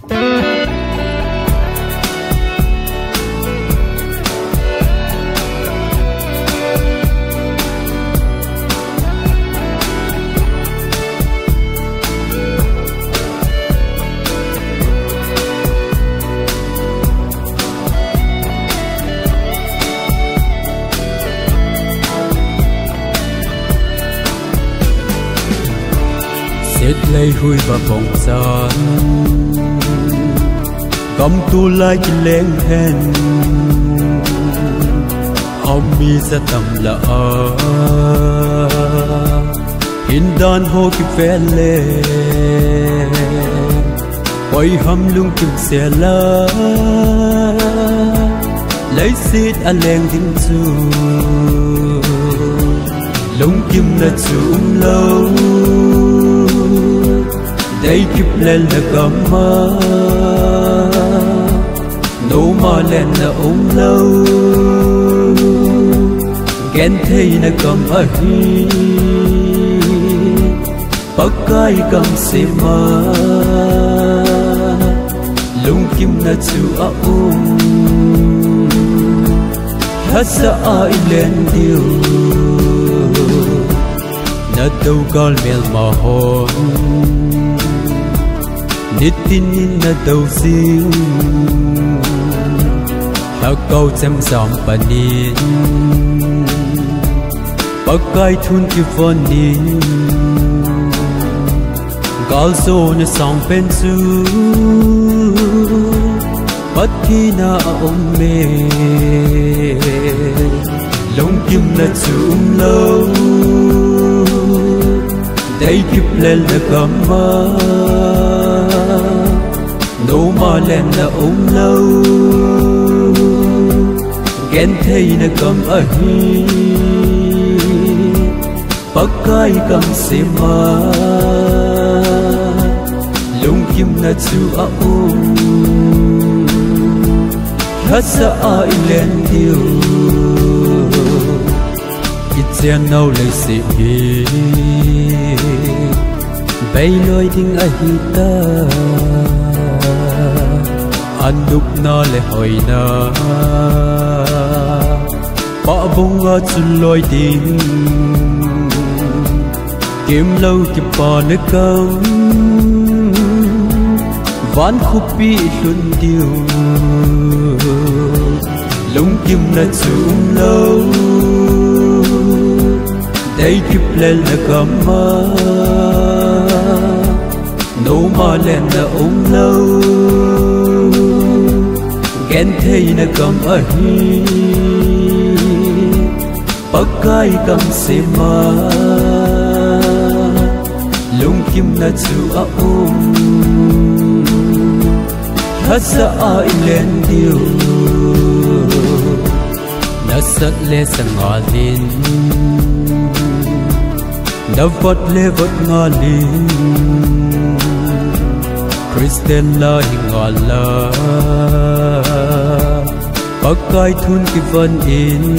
Xét lấy hui và bóng gián cầm tu lại chỉ lên hen ông mi ra tầm là hin đàn hồ kịp phê lê quay hâm lung kịp xe la lấy xít anh lên tiếng chu lung kim là chung lâu đây kịp lên là cầm mơ nấu mà lên là ôm lâu ghen thấy là cầm ở hi bắc cái cầm xe mà lung kim là chú a hát sa ai lên điều na đâu có mel mà hôn nít tin na đâu riêng ta câu chăm dòng bà nín bắc cái thun kia von nín gal zo na song pen su bất thi na ôm mê lông kim là chung lâu đây kịp lên là cầm mơ nấu mà lên là ôm lâu ghen thấy là cầm ở hi bắc cái cầm xe mà lung kim là chú a hát sa ai lên điều ít chen nâu lấy sĩ bay lôi tiếng ai ta anh đúc nó lại hỏi na bỏ bông ngó chung lôi tiếng kiếm lâu kịp bỏ nước công ván khúc bị luôn tiêu lung kim là chung lâu đây kịp lên là cầm mơ nấu mà lên là ôm lâu ghen thấy là cầm ở hi bắc cái cầm xe mà lung kim là chú a hát sa ai lên điều na sat le sang ngõ linh na vót le vót ngõ linh Kristen la hi ngõ la bắc cái thun ki van in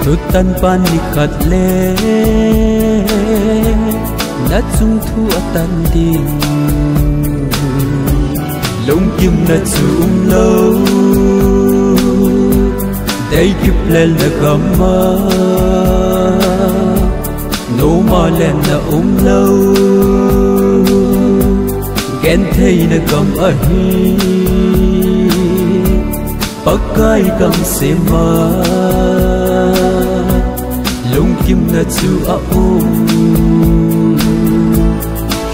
tu tan pan ni khat le na chung thu tan đi lung kim là chung lâu đây kịp lên là cầm mơ nấu mà lên là ôm lâu ghen thấy là cầm ở hi bắc cái cầm xe mà lung kim là chú a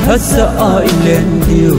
hát sa ai lên điều